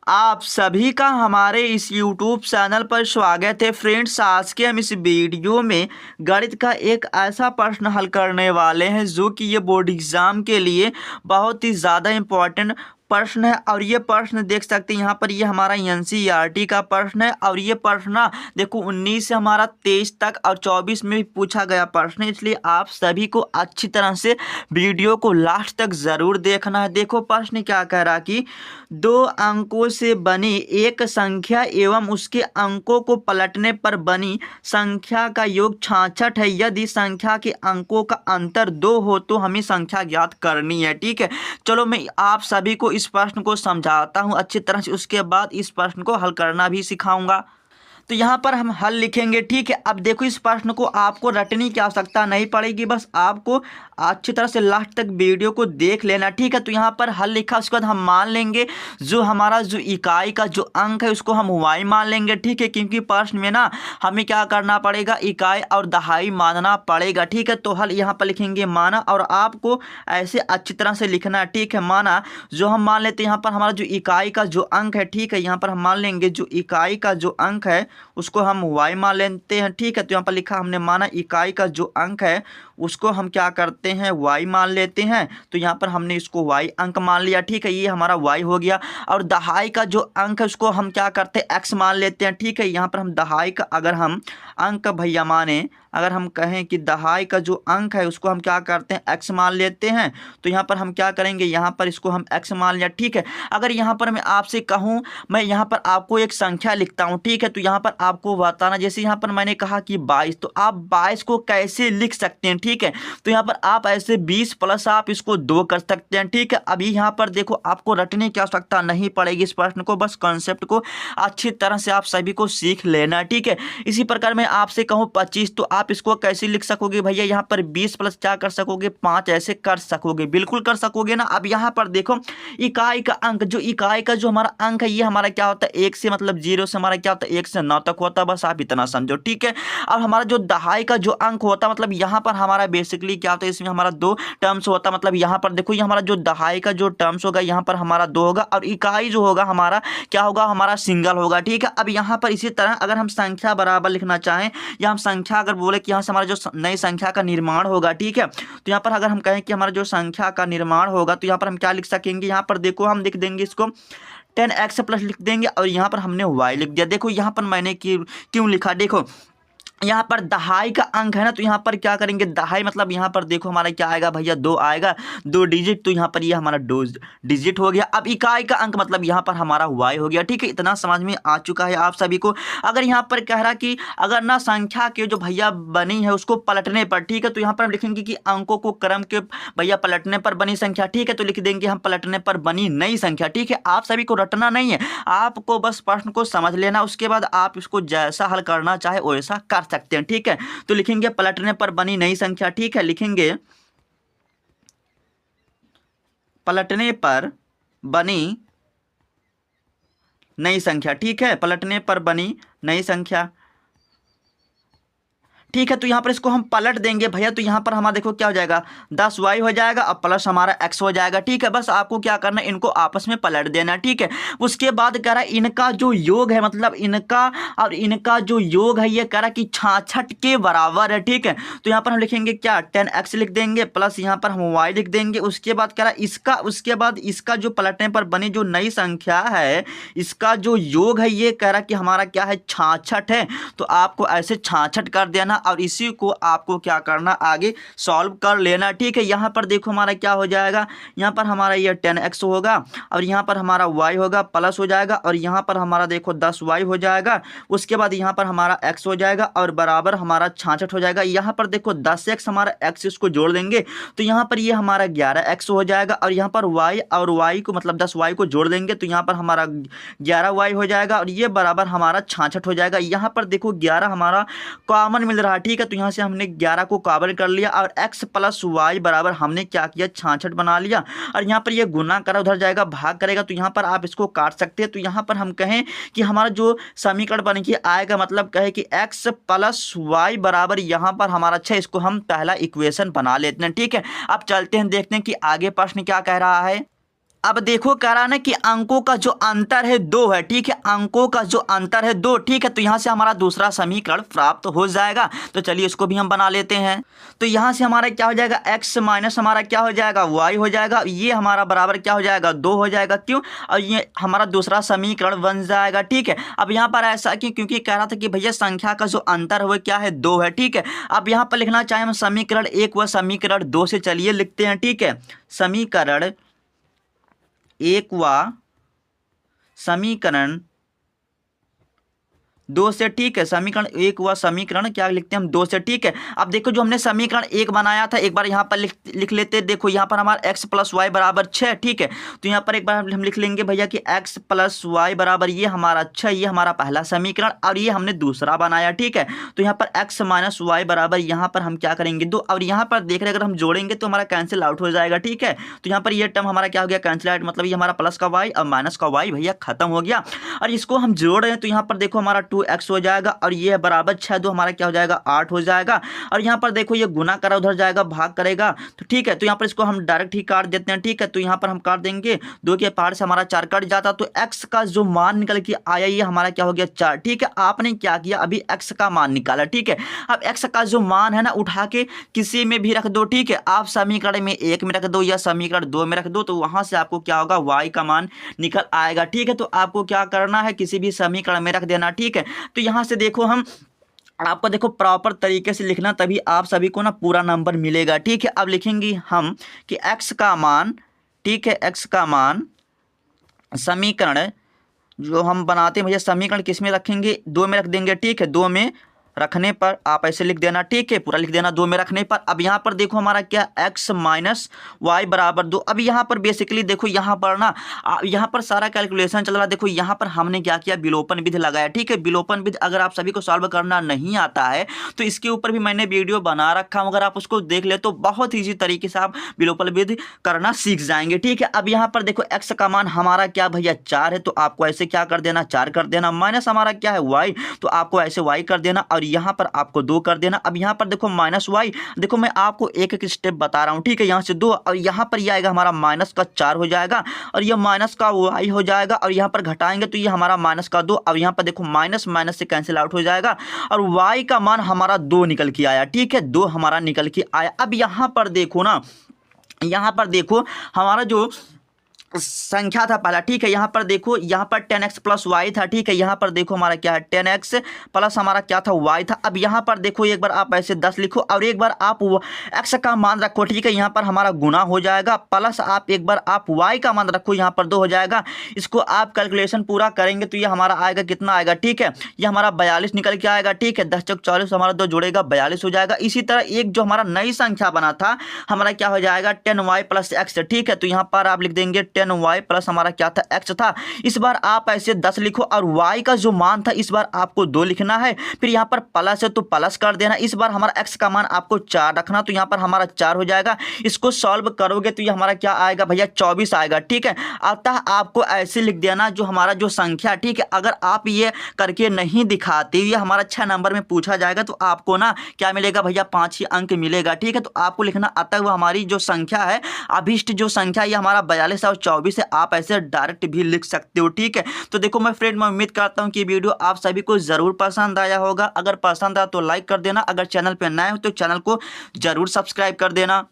आप सभी का हमारे इस YouTube चैनल पर स्वागत है फ्रेंड्स। आज के हम इस वीडियो में गणित का एक ऐसा प्रश्न हल करने वाले हैं जो कि ये बोर्ड एग्जाम के लिए बहुत ही ज़्यादा इम्पोर्टेंट प्रश्न है। और ये प्रश्न देख सकते हैं यहाँ पर, ये हमारा NCERT का प्रश्न है। और ये प्रश्न ना देखो 19 से हमारा 23 तक और 24 में भी पूछा गया प्रश्न है, इसलिए आप सभी को अच्छी तरह से वीडियो को लास्ट तक ज़रूर देखना है। देखो प्रश्न क्या कह रहा कि दो अंकों से बनी एक संख्या एवं उसके अंकों को पलटने पर बनी संख्या का योग 66 है। यदि संख्या के अंकों का अंतर 2 हो तो हमें संख्या ज्ञात करनी है। ठीक है, चलो मैं आप सभी को इस प्रश्न को समझाता हूँ अच्छी तरह से, उसके बाद इस प्रश्न को हल करना भी सिखाऊंगा। तो यहाँ पर हम हल लिखेंगे। ठीक है, अब देखो इस प्रश्न को आपको रटने की आवश्यकता नहीं पड़ेगी, बस आपको अच्छी तरह से लास्ट तक वीडियो को देख लेना। ठीक है, तो यहाँ पर हल लिखा, उसके बाद हम मान लेंगे जो हमारा जो इकाई का जो अंक है उसको हम y मान लेंगे। ठीक है, क्योंकि प्रश्न में ना हमें क्या करना पड़ेगा, इकाई और दहाई मानना पड़ेगा। ठीक है, तो हल यहाँ पर लिखेंगे माना, और आपको ऐसे अच्छी तरह से लिखना है। ठीक है, माना जो हम मान लेते हैं यहाँ पर हमारा जो इकाई का जो अंक है, ठीक है, यहाँ पर हम मान लेंगे जो इकाई का जो अंक है उसको हम y मान लेते हैं। ठीक है, तो यहाँ पर लिखा हमने माना इकाई का जो अंक है उसको हम क्या करते हैं, y मान लेते हैं। तो यहाँ पर हमने इसको y अंक मान लिया। ठीक है, ये हमारा y हो गया। और दहाई का जो अंक है उसको हम क्या करते हैं, x मान लेते हैं। ठीक है, यहाँ पर हम दहाई का अगर हम अंक भैया माने, अगर हम कहें कि दहाई का जो अंक है उसको हम क्या करते हैं, x मान लेते हैं। तो यहाँ पर हम क्या करेंगे, यहाँ पर इसको हम x मान लिया। ठीक है, अगर यहाँ पर मैं आपसे कहूँ, मैं यहाँ पर आपको एक संख्या लिखता हूँ। ठीक है, तो यहाँ पर आपको बताना, जैसे यहाँ पर मैंने कहा कि 22, तो आप 22 को कैसे लिख सकते हैं। ठीक है, तो यहाँ पर आप ऐसे 20 प्लस आप इसको 2 कर सकते हैं। ठीक है, अभी यहाँ पर देखो आपको रटने की आवश्यकता नहीं पड़ेगी इस प्रश्न को, बस कॉन्सेप्ट को अच्छी तरह से आप सभी को सीख लेना। ठीक है, इसी प्रकार मैं आपसे कहूँ 25, तो आप इसको कैसे लिख सकोगे भैया, यहाँ पर 20 प्लस क्या कर सकोगे, 5 ऐसे कर सकोगे, बिल्कुल कर सकोगे ना। अब यहाँ पर देखो इकाई का अंक, जो इकाई का जो हमारा अंक है ये हमारा क्या होता है, 1 से मतलब 0 से हमारा क्या होता है 1 से 9 तक होता है, बस आप इतना समझो। ठीक है, अब हमारा जो दहाई का जो अंक होता है, मतलब यहाँ पर हमारा बेसिकली क्या होता है, इसमें हमारा 2 टर्म्स होता है। मतलब यहाँ पर देखो ये हमारा जो दहाई का जो टर्म्स होगा यहाँ पर हमारा 2 होगा, और इकाई जो होगा हमारा क्या होगा, हमारा सिंगल होगा। ठीक है, अब यहाँ पर इसी तरह अगर हम संख्या बराबर लिखना चाहें, या हम संख्या अगर बोले कि यहाँ से हमारा जो नई संख्या का निर्माण होगा, ठीक है, तो यहाँ पर अगर हम कहें कि हमारा जो संख्या का निर्माण होगा, तो यहाँ पर हम क्या लिख सकेंगे, यहाँ पर देखो हम लिख देंगे इसको 10x प्लस लिख देंगे, और यहाँ पर हमने y लिख दिया। देखो यहाँ पर मैंने क्यों लिखा, देखो यहाँ पर दहाई का अंक है ना, तो यहाँ पर क्या करेंगे, दहाई मतलब यहाँ पर देखो हमारा क्या आएगा भैया, 2 आएगा, 2 डिजिट, तो यहाँ पर ये हमारा 2 डिजिट हो गया। अब इकाई का अंक मतलब यहाँ पर हमारा y हो गया। ठीक है, इतना समझ में आ चुका है आप सभी को। अगर यहाँ पर कह रहा कि अगर ना संख्या के जो भैया बनी है उसको पलटने पर, ठीक है, तो यहाँ पर हम लिखेंगे कि अंकों को क्रम के भैया पलटने पर बनी संख्या। ठीक है, तो लिख देंगे हम पलटने पर बनी नई संख्या। ठीक है, आप सभी को रटना नहीं है, आपको बस प्रश्न को समझ लेना, उसके बाद आप इसको जैसा हल करना चाहे वैसा कर सकते हैं। ठीक है, तो लिखेंगे पलटने पर बनी नई संख्या। ठीक है, लिखेंगे पलटने पर बनी नई संख्या। ठीक है, पलटने पर बनी नई संख्या। ठीक है, तो यहाँ पर इसको हम पलट देंगे भैया, तो यहाँ पर हमारा देखो क्या हो जाएगा, 10y हो जाएगा और प्लस हमारा x हो जाएगा। ठीक है, बस आपको क्या करना है, इनको आपस में पलट देना। ठीक है, उसके बाद कह रहा है इनका जो योग है, मतलब इनका और इनका जो योग है ये कह रहा है कि 66 के बराबर है। ठीक है, तो यहाँ पर हम लिखेंगे क्या, 10x लिख देंगे, प्लस यहाँ पर हम y लिख देंगे। उसके बाद कह रहा है इसका, उसके बाद इसका जो पलटने पर बनी जो नई संख्या है इसका जो योग है ये कह रहा है कि हमारा क्या है, 66 है। तो आपको ऐसे 66 कर देना, और इसी को आपको क्या करना, आगे सॉल्व कर लेना। ठीक है, यहाँ पर देखो हमारा क्या हो जाएगा, यहाँ पर हमारा ये 10x होगा, और यहाँ पर हमारा y होगा, प्लस हो जाएगा, और यहाँ पर हमारा देखो 10y हो जाएगा। उसके बाद यहाँ पर हमारा x हो जाएगा, और बराबर हमारा 66 हो जाएगा। यहाँ पर देखो 10x हमारा x इसको जोड़ देंगे, तो यहाँ पर ये हमारा 11x हो जाएगा, और यहाँ पर y और y को मतलब 10y को जोड़ देंगे, तो यहाँ पर हमारा 11y हो जाएगा, और ये बराबर हमारा 66 हो जाएगा। यहाँ पर देखो 11 हमारा कॉमन मिल रहा है। ठीक है, तो यहाँ से हमने 11 को कॉमन कर लिया, और x प्लस वाई बराबर हमने क्या किया, 66 बना लिया। और यहाँ पर ये गुना करा उधर जाएगा, भाग करेगा, तो यहाँ पर आप इसको काट सकते हैं। तो यहाँ पर हम कहें कि हमारा जो समीकरण बन के आएगा, मतलब कहे कि x प्लस वाई बराबर यहाँ पर हमारा अच्छा, इसको हम पहला इक्वेशन बना लेते हैं। ठीक है, अब चलते हैं देखते हैं कि आगे प्रश्न क्या कह रहा है। अब देखो कह रहा है ना कि अंकों का जो अंतर है 2 है, ठीक है, अंकों का जो अंतर है 2, ठीक है। तो यहाँ से हमारा दूसरा समीकरण प्राप्त हो जाएगा। तो चलिए इसको भी हम बना लेते हैं। तो यहाँ से हमारा क्या हो जाएगा, x माइनस हमारा क्या हो जाएगा, y हो जाएगा। ये हमारा बराबर क्या हो जाएगा, 2 हो जाएगा। क्यों, और ये हमारा दूसरा समीकरण बन जाएगा, ठीक है। अब यहाँ पर ऐसा क्योंकि कह रहा था कि भैया संख्या का जो अंतर है वो क्या है, 2 है, ठीक है। अब यहाँ पर लिखना चाहे हम समीकरण 1 व समीकरण 2 से, चलिए लिखते हैं, ठीक है। समीकरण 1 व समीकरण 2 से, ठीक है। समीकरण 1 व समीकरण क्या लिखते हैं हम, 2 से, ठीक है। अब देखो जो हमने समीकरण 1 बनाया था, एक बार यहाँ पर लिख लेते। देखो यहाँ पर हमारा x प्लस वाई बराबर 6, ठीक है। तो यहाँ पर एक बार हम लिख लेंगे भैया कि x प्लस वाई बराबर ये हमारा 6, ये हमारा पहला समीकरण, और ये हमने दूसरा बनाया, ठीक है। तो यहाँ पर x माइनस वाई बराबर यहाँ पर हम क्या करेंगे 2, और यहाँ पर देख रहे अगर हम जोड़ेंगे तो हमारा कैंसिल आउट हो जाएगा, ठीक है। तो यहाँ पर ये टर्म हमारा क्या हो गया, कैंसिल आउट, मतलब ये हमारा प्लस का वाई और माइनस का वाई भैया खत्म हो गया। और इसको हम जोड़ रहे हैं तो यहाँ पर देखो हमारा 2x हो जाएगा, और ये बराबर 6 2 हमारा क्या हो जाएगा, 8 हो जाएगा। और यहाँ पर देखो ये गुना करा उधर जाएगा, भाग करेगा, तो ठीक है। तो यहाँ पर इसको हम डायरेक्ट ही काट देते हैं, ठीक है। तो यहाँ पर हम काट देंगे, 2 के पार से हमारा 4 कट जाता, तो x का जो मान निकल के आया ये हमारा क्या हो गया, 4, ठीक है। आपने क्या किया, अभी x का मान निकाला, ठीक है। अब x का जो मान है ना, उठा के किसी में भी रख दो, ठीक है। आप समीकरण में 1 में रख दो या समीकरण 2 में रख दो, तो वहां से आपको क्या होगा, y का मान निकल आएगा, ठीक है। तो आपको क्या करना है, किसी भी समीकरण में रख देना, ठीक है। तो यहाँ से देखो हम आपको देखो प्रॉपर तरीके से लिखना, तभी आप सभी को ना पूरा नंबर मिलेगा, ठीक है। अब लिखेंगे हम कि x का मान, ठीक है, x का मान समीकरण जो हम बनाते हैं भैया, समीकरण किस में रखेंगे, 2 में रख देंगे, ठीक है। 2 में रखने पर आप ऐसे लिख देना, ठीक है, पूरा लिख देना 2 में रखने पर। अब यहाँ पर देखो हमारा क्या, x माइनस वाई बराबर 2। अब यहाँ पर बेसिकली देखो यहाँ पर ना, यहाँ पर सारा कैलकुलेशन चल रहा है। देखो यहाँ पर हमने क्या किया, विलोपन विधि लगाया, ठीक है। विलोपन विधि अगर आप सभी को सॉल्व करना नहीं आता है तो इसके ऊपर भी मैंने वीडियो बना रखा हूँ, अगर आप उसको देख ले तो बहुत ईजी तरीके से आप विलोपन विधि करना सीख जाएंगे, ठीक है। अब यहाँ पर देखो x का मान हमारा क्या भैया 4 है, तो आपको ऐसे क्या कर देना, 4 कर देना, माइनस हमारा क्या है y, तो आपको ऐसे y कर देना, और यहाँ पर आपको 2 कर देना। अब यहाँ पर देखो माइनस वाई, देखो मैं आपको एक एक स्टेप बता रहा हूँ, ठीक है। यहाँ से 2, और यहाँ पर ये आएगा हमारा माइनस का 4 हो जाएगा, और ये माइनस का वाई हो जाएगा, और यहाँ पर घटाएंगे तो ये हमारा माइनस का 2। अब यहाँ पर देखो माइनस माइनस से कैंसिल आउट हो जाएगा, और वाई का मान हमारा 2 निकल के आया, ठीक है, 2 हमारा निकल के आया। अब यहाँ पर देखो ना, यहाँ पर देखो हमारा जो संख्या था पहला, ठीक है। यहाँ पर देखो, यहाँ पर 10x प्लस वाई था, ठीक है। यहाँ पर देखो हमारा क्या है, 10x प्लस हमारा क्या था, y था। अब यहाँ पर देखो एक बार आप ऐसे 10 लिखो, और एक बार आप x का मान रखो, ठीक है। यहाँ पर हमारा गुना हो जाएगा, प्लस आप एक बार आप y का मान रखो, यहाँ पर 2 हो जाएगा। इसको आप कैलकुलेशन पूरा करेंगे तो ये हमारा आएगा, कितना आएगा, ठीक है, ये हमारा 42 निकल के आएगा, ठीक है। 10 चौक 40 हमारा 2 जोड़ेगा 42 हो जाएगा। इसी तरह एक जो हमारा नई संख्या बना था हमारा क्या हो जाएगा, 10y प्लस x, ठीक है। तो यहाँ पर आप लिख देंगे 10y प्लस हमारा क्या था, x था। इस बार आप ऐसे 10 लिखो, और y का जो मान था इस बार आपको 2 लिखना है, फिर यहाँ पर प्लस है तो प्लस कर देना। इस बार हमारा x का मान आपको 4 रखना, तो यहाँ पर हमारा 4 हो जाएगा। इसको सॉल्व करोगे तो ये हमारा क्या आएगा भैया, 24 आएगा, ठीक है। अतः आपको ऐसे लिख देना जो हमारा जो संख्या, ठीक है, अगर आप ये करके नहीं दिखाते, ये हमारा 6 नंबर में पूछा जाएगा तो आपको ना क्या मिलेगा भैया, 5 ही अंक मिलेगा, ठीक है। तो आपको लिखना, अतः वो हमारी जो संख्या है, अभिष्ट जो संख्या ये हमारा 42 और 24 है। आप ऐसे डायरेक्ट भी लिख सकते हो, ठीक है। तो देखो मैं फ्रेंड, मैं उम्मीद करता हूँ कि वीडियो आप सभी को जरूर पसंद आया होगा। अगर पसंद आया तो लाइक कर देना, अगर चैनल पे नए हो तो चैनल को जरूर सब्सक्राइब कर देना।